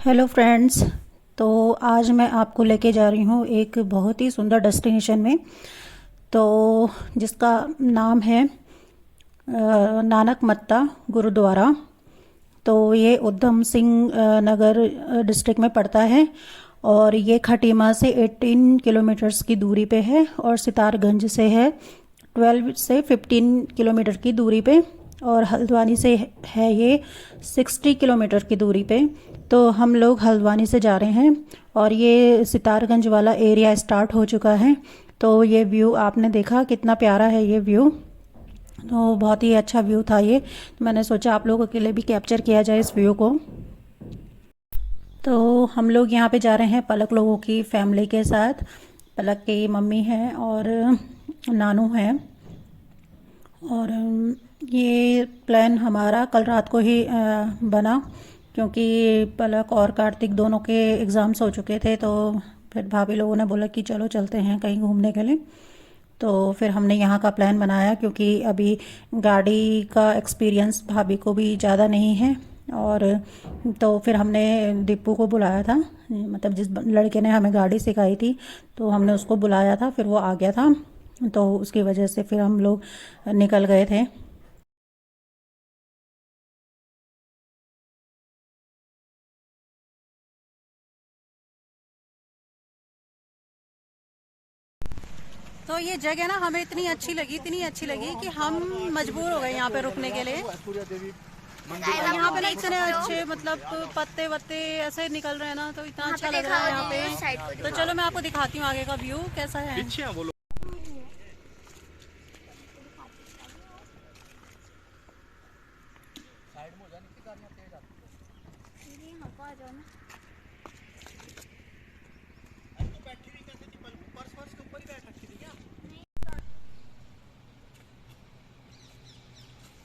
Hello friends. तो आज मैं आपको लेके जा रही हूँ एक बहुत ही सुंदर डेस्टिनेशन में। तो जिसका नाम है नानक मत्ता गुरुद्वारा। तो ये उधम सिंह नगर डिस्ट्रिक्ट में पड़ता है और ये खटीमा से 18 किलोमीटर्स की दूरी पे है और सितारगंज से है 12 से 15 किलोमीटर की दूरी पे, और हल्द्वानी से है ये 60 किलोमीटर की दूरी पे। तो हम लोग हल्द्वानी से जा रहे हैं और ये सितारगंज वाला एरिया स्टार्ट हो चुका है। तो ये व्यू आपने देखा कितना प्यारा है ये व्यू। तो बहुत ही अच्छा व्यू था ये, तो मैंने सोचा आप लोगों के लिए भी कैप्चर किया जाए इस व्यू को। तो हम लोग यहाँ पे जा रहे हैं पलक लोगों की फैमिली के साथ। पलक की मम्मी है और नानू है। और ये प्लान हमारा कल रात को ही बना, क्योंकि पलक और कार्तिक दोनों के एग्ज़ाम्स हो चुके थे। तो फिर भाभी लोगों ने बोला कि चलो चलते हैं कहीं घूमने के लिए। तो फिर हमने यहाँ का प्लान बनाया, क्योंकि अभी गाड़ी का एक्सपीरियंस भाभी को भी ज़्यादा नहीं है। और तो फिर हमने दीपू को बुलाया था, मतलब जिस लड़के ने हमें गाड़ी सिखाई थी तो हमने उसको बुलाया था, फिर वो आ गया था। तो उसकी वजह से फिर हम लोग निकल गए थे। तो ये जगह ना हमें इतनी अच्छी लगी कि हम मजबूर हो गए यहाँ पे रुकने के लिए। और यहाँ पे ना इतने अच्छे मतलब पत्ते वत्ते ऐसे निकल रहे हैं ना, तो इतना अच्छा लग रहा है यहाँ पे। तो चलो मैं आपको दिखाती हूँ आगे का व्यू कैसा है।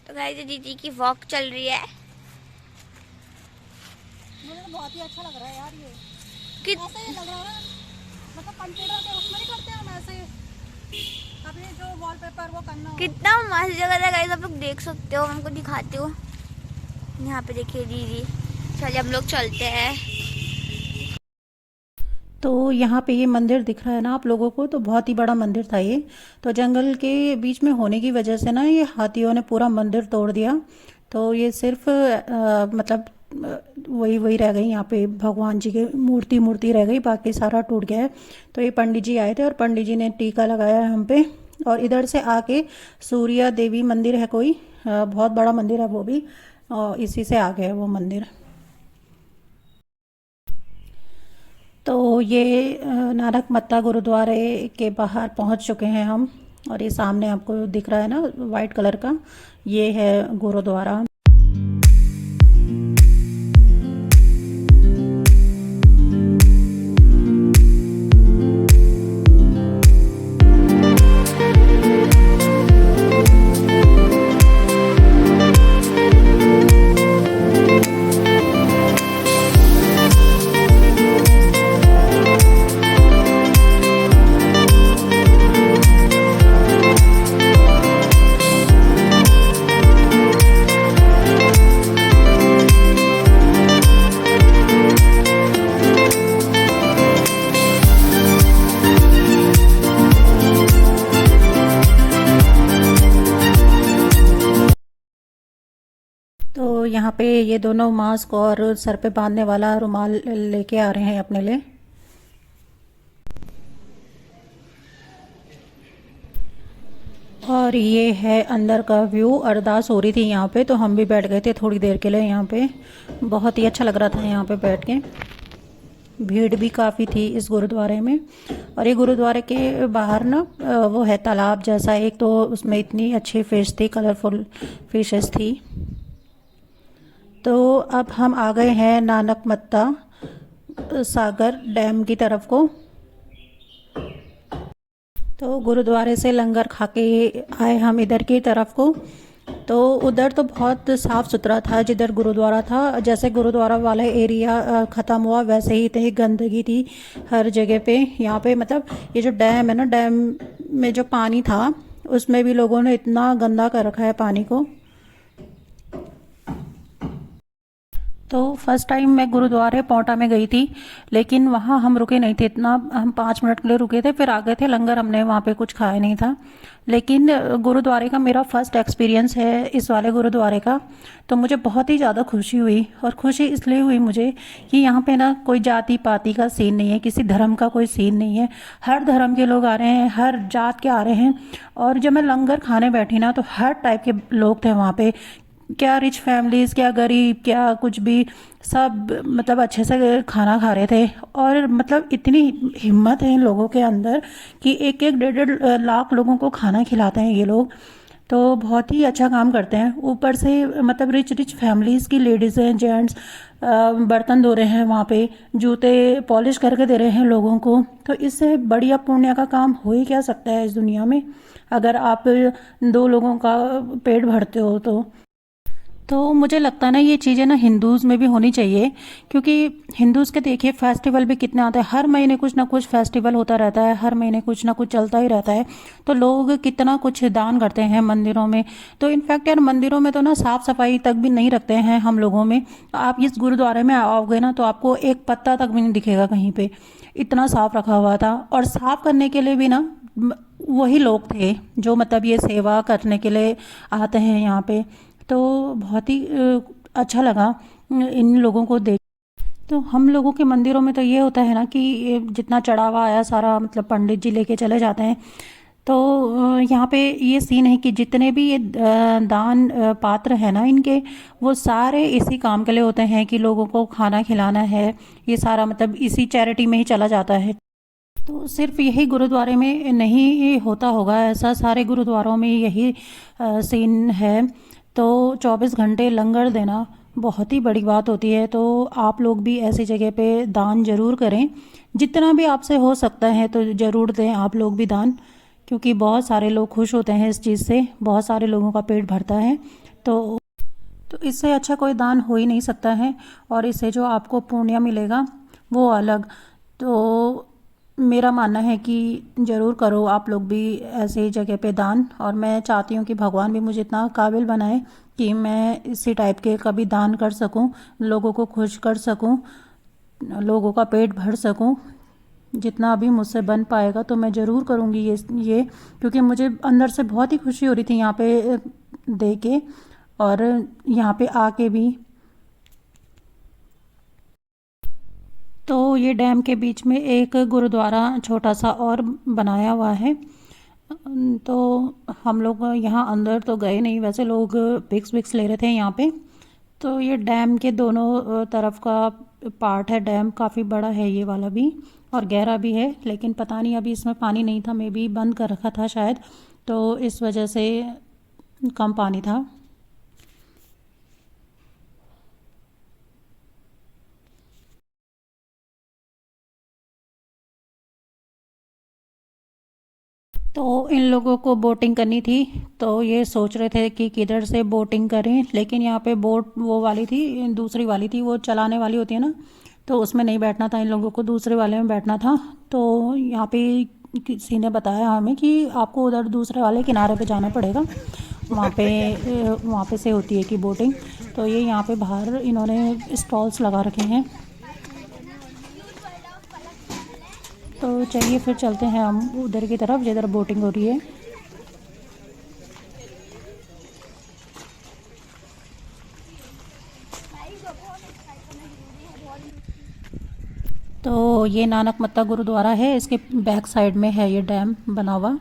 तो गाइस दीदी की वॉक चल रही है। मुझे तो बहुत ही अच्छा लग रहा है यार ये। कि ऐसे ही लग रहा है ना, मतलब कंप्यूटर के उसमें नहीं करते हम ऐसे अपने जो वॉलपेपर वो करना हो। कितना मस्त जगह है गाइस, आप लोग देख सकते हो, हमको दिखाती हूँ। यहाँ पे देखिए दीदी। चलिए हम लोग चलते हैं। तो यहाँ पे ये मंदिर दिख रहा है ना आप लोगों को, तो बहुत ही बड़ा मंदिर था ये। तो जंगल के बीच में होने की वजह से ना ये हाथियों ने पूरा मंदिर तोड़ दिया। तो ये सिर्फ मतलब वही वही रह गई, यहाँ पे भगवान जी की मूर्ति मूर्ति रह गई, बाकी सारा टूट गया है। तो ये पंडित जी आए थे और पंडित जी ने टीका लगाया है हम पे। और इधर से आके सूर्या देवी मंदिर है कोई, बहुत बड़ा मंदिर है वो भी, और इसी से आगे है वो मंदिर। तो ये नानक मत्ता गुरुद्वारे के बाहर पहुंच चुके हैं हम। और ये सामने आपको दिख रहा है ना वाइट कलर का, ये है गुरुद्वारा। तो यहाँ पे ये दोनों मास्क और सर पे बांधने वाला रुमाल लेके आ रहे हैं अपने लिए। और ये है अंदर का व्यू। अरदास हो रही थी यहाँ पे, तो हम भी बैठ गए थे थोड़ी देर के लिए यहाँ पे। बहुत ही अच्छा लग रहा था यहाँ पे बैठ के। भीड़ भी काफ़ी थी इस गुरुद्वारे में। और ये गुरुद्वारे के बाहर ना वो है तालाब जैसा एक, तो उसमें इतनी अच्छी फिश थी, कलरफुल फिशेस थी। तो अब हम आ गए हैं नानक मत्ता सागर डैम की तरफ को। तो गुरुद्वारे से लंगर खा के आए हम इधर की तरफ को। तो उधर तो बहुत साफ़ सुथरा था जिधर गुरुद्वारा था। जैसे गुरुद्वारा वाला एरिया ख़त्म हुआ वैसे ही इतनी गंदगी थी हर जगह पे। यहाँ पे मतलब ये जो डैम है ना, डैम में जो पानी था उसमें भी लोगों ने इतना गंदा कर रखा है पानी को। तो फर्स्ट टाइम मैं गुरुद्वारे पौंटा में गई थी, लेकिन वहाँ हम रुके नहीं थे इतना, हम 5 मिनट के लिए रुके थे, फिर आ गए थे। लंगर हमने वहाँ पे कुछ खाया नहीं था। लेकिन गुरुद्वारे का मेरा फर्स्ट एक्सपीरियंस है इस वाले गुरुद्वारे का, तो मुझे बहुत ही ज़्यादा खुशी हुई। और खुशी इसलिए हुई मुझे कि यहाँ पे ना कोई जाति पाति का सीन नहीं है, किसी धर्म का कोई सीन नहीं है। हर धर्म के लोग आ रहे हैं, हर जात के आ रहे हैं। और जब मैं लंगर खाने बैठी ना, तो हर टाइप के लोग थे वहाँ पे, क्या रिच फैमिलीज़, क्या गरीब, क्या कुछ भी, सब मतलब अच्छे से खाना खा रहे थे। और मतलब इतनी हिम्मत है इन लोगों के अंदर कि एक एक 1.5 लाख लोगों को खाना खिलाते हैं ये लोग। तो बहुत ही अच्छा काम करते हैं। ऊपर से मतलब रिच रिच फैमिलीज़ की लेडीज़ हैं, जेंट्स बर्तन धो रहे हैं वहाँ पे, जूते पॉलिश करके दे रहे हैं लोगों को। तो इससे बढ़िया पुण्य का काम हो ही क्या सकता है इस दुनिया में, अगर आप 2 लोगों का पेट भरते हो तो मुझे लगता है ना ये चीज़ें ना हिंदूज़ में भी होनी चाहिए। क्योंकि हिंदूज़ के देखिए फेस्टिवल भी कितने आते हैं, हर महीने कुछ ना कुछ फेस्टिवल होता रहता है, हर महीने कुछ ना कुछ चलता ही रहता है। तो लोग कितना कुछ दान करते हैं मंदिरों में। तो इनफैक्ट यार मंदिरों में तो ना साफ़ सफाई तक भी नहीं रखते हैं हम लोगों में। आप इस गुरुद्वारे में आओगे ना, तो आपको एक पत्ता तक भी नहीं दिखेगा कहीं पे, इतना साफ रखा हुआ था। और साफ करने के लिए भी ना वही लोग थे जो मतलब ये सेवा करने के लिए आते हैं यहाँ पे। तो बहुत ही अच्छा लगा इन लोगों को देख। तो हम लोगों के मंदिरों में तो ये होता है ना कि ये जितना चढ़ावा आया सारा मतलब पंडित जी लेके चले जाते हैं। तो यहाँ पे ये सीन है कि जितने भी ये दान पात्र हैं ना इनके, वो सारे इसी काम के लिए होते हैं कि लोगों को खाना खिलाना है। ये सारा मतलब इसी चैरिटी में ही चला जाता है। तो सिर्फ यही गुरुद्वारे में नहीं होता होगा ऐसा, सारे गुरुद्वारों में यही सीन है। तो 24 घंटे लंगर देना बहुत ही बड़ी बात होती है। तो आप लोग भी ऐसी जगह पे दान ज़रूर करें, जितना भी आपसे हो सकता है तो ज़रूर दें आप लोग भी दान। क्योंकि बहुत सारे लोग खुश होते हैं इस चीज़ से, बहुत सारे लोगों का पेट भरता है। तो इससे अच्छा कोई दान हो ही नहीं सकता है। और इससे जो आपको पुण्य मिलेगा वो अलग। तो मेरा मानना है कि ज़रूर करो आप लोग भी ऐसे जगह पे दान। और मैं चाहती हूँ कि भगवान भी मुझे इतना काबिल बनाए कि मैं इसी टाइप के कभी दान कर सकूँ, लोगों को खुश कर सकूँ, लोगों का पेट भर सकूँ। जितना भी मुझसे बन पाएगा तो मैं ज़रूर करूँगी ये। क्योंकि मुझे अंदर से बहुत ही खुशी हो रही थी यहाँ पे दे के, और यहाँ पे आके भी। तो ये डैम के बीच में एक गुरुद्वारा छोटा सा और बनाया हुआ है। तो हम लोग यहाँ अंदर तो गए नहीं, वैसे लोग पिक्स विक्स ले रहे थे यहाँ पे। तो ये डैम के दोनों तरफ का पार्ट है। डैम काफ़ी बड़ा है ये वाला भी, और गहरा भी है। लेकिन पता नहीं अभी इसमें पानी नहीं था, मे बी बंद कर रखा था शायद, तो इस वजह से कम पानी था। तो इन लोगों को बोटिंग करनी थी, तो ये सोच रहे थे कि किधर से बोटिंग करें। लेकिन यहाँ पे बोट वो वाली थी, दूसरी वाली थी, वो चलाने वाली होती है ना, तो उसमें नहीं बैठना था इन लोगों को, दूसरे वाले में बैठना था। तो यहाँ पे किसी ने बताया हमें कि आपको उधर दूसरे वाले किनारे पे जाना पड़ेगा, वहाँ पे से होती है कि बोटिंग। तो ये यहाँ पे बाहर इन्होंने स्टॉल्स लगा रखे हैं। तो चलिए फिर चलते हैं हम उधर की तरफ जिधर बोटिंग हो रही है। तो ये नानक मत्ता गुरुद्वारा है, इसके बैक साइड में है ये डैम बना हुआ।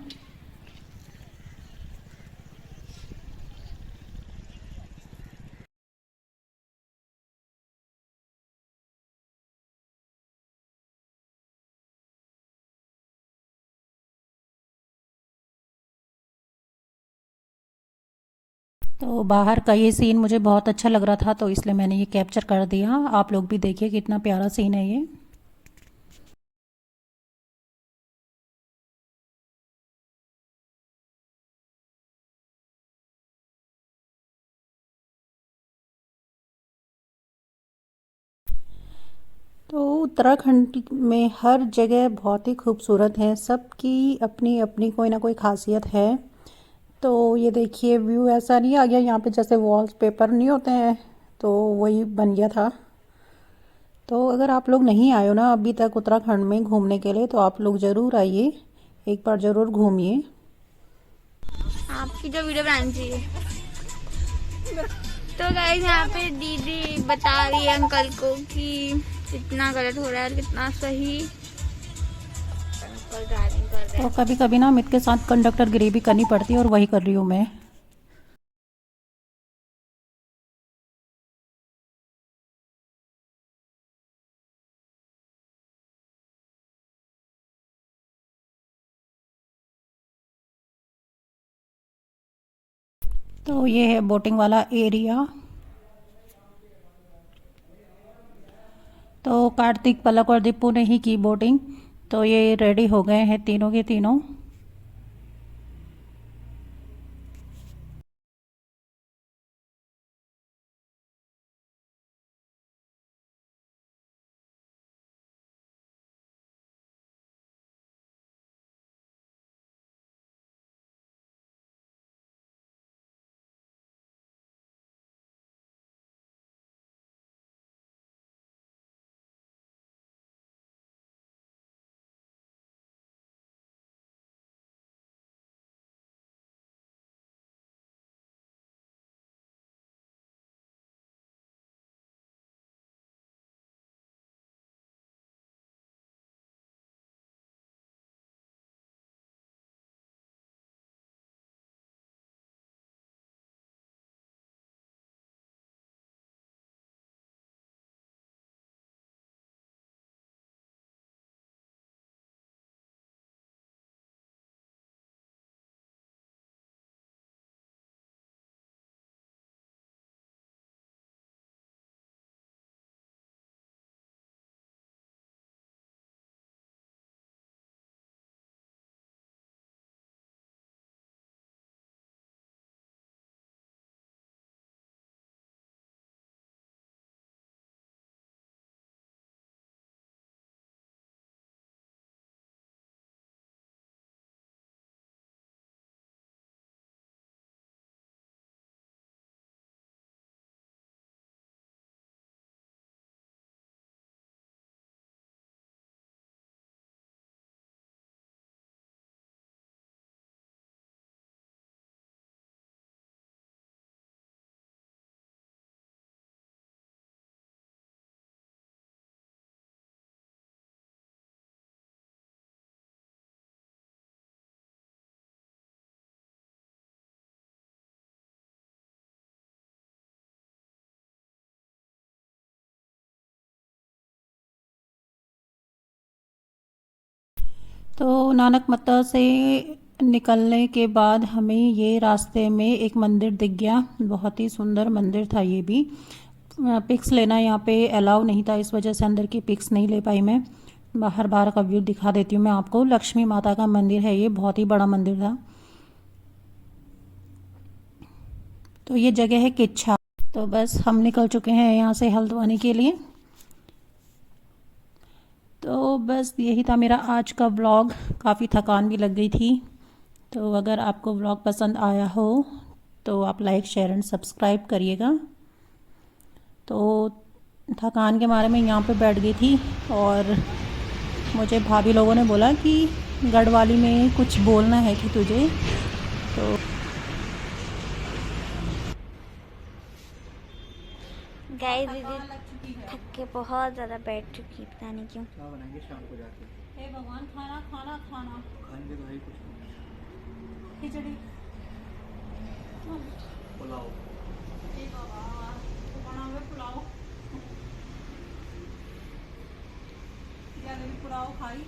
तो बाहर का ये सीन मुझे बहुत अच्छा लग रहा था, तो इसलिए मैंने ये कैप्चर कर दिया। आप लोग भी देखिए कितना प्यारा सीन है ये। तो उत्तराखंड में हर जगह बहुत ही खूबसूरत है, सबकी अपनी अपनी कोई ना कोई खासियत है। तो ये देखिए व्यू ऐसा नहीं आ गया यहाँ पे, जैसे वॉल पेपर नहीं होते हैं, तो वही बन गया था। तो अगर आप लोग नहीं आए हो ना अभी तक उत्तराखंड में घूमने के लिए, तो आप लोग ज़रूर आइए, एक बार ज़रूर घूमिए। आपकी जो वीडियो बनानी चाहिए। तो गाइस यहाँ पे दीदी बता रही है अंकल को कि कितना गलत हो रहा है और कितना सही। अंकल ड्राइविंग कर रहे तो हैं। कभी कभी ना अमित के साथ कंडक्टर गिरी भी करनी पड़ती है, और वही कर रही हूँ मैं। तो ये है बोटिंग वाला एरिया। तो कार्तिक, पलक और दीपू ने ही की बोटिंग, तो ये रेडी हो गए हैं तीनों के तीनों। तो नानक मत्ता से निकलने के बाद हमें ये रास्ते में एक मंदिर दिख गया। बहुत ही सुंदर मंदिर था ये भी। पिक्स लेना यहाँ पे अलाउ नहीं था, इस वजह से अंदर की पिक्स नहीं ले पाई मैं। बाहर बाहर का व्यू दिखा देती हूँ मैं आपको। लक्ष्मी माता का मंदिर है ये, बहुत ही बड़ा मंदिर था। तो ये जगह है किच्छा। तो बस हम निकल चुके हैं यहाँ से हल्द्वानी के लिए। तो बस यही था मेरा आज का व्लॉग। काफ़ी थकान भी लग गई थी। तो अगर आपको व्लॉग पसंद आया हो तो आप लाइक, शेयर एंड सब्सक्राइब करिएगा। तो थकान के मारे मैं यहाँ पे बैठ गई थी, और मुझे भाभी लोगों ने बोला कि गढ़वाली में कुछ बोलना है कि तुझे। तो गाइस दीदी थक के बहुत ज़्यादा बैठ चुकी, पता नहीं क्यों। क्या बनाएंगे शाम को जाके? हे भगवान, खाना खाना खाना। खाएंगे तो भाई कुछ खिचड़ी, पुलाव। हे बाबा, तो बनावे पुलाव। या पुलाव खाई।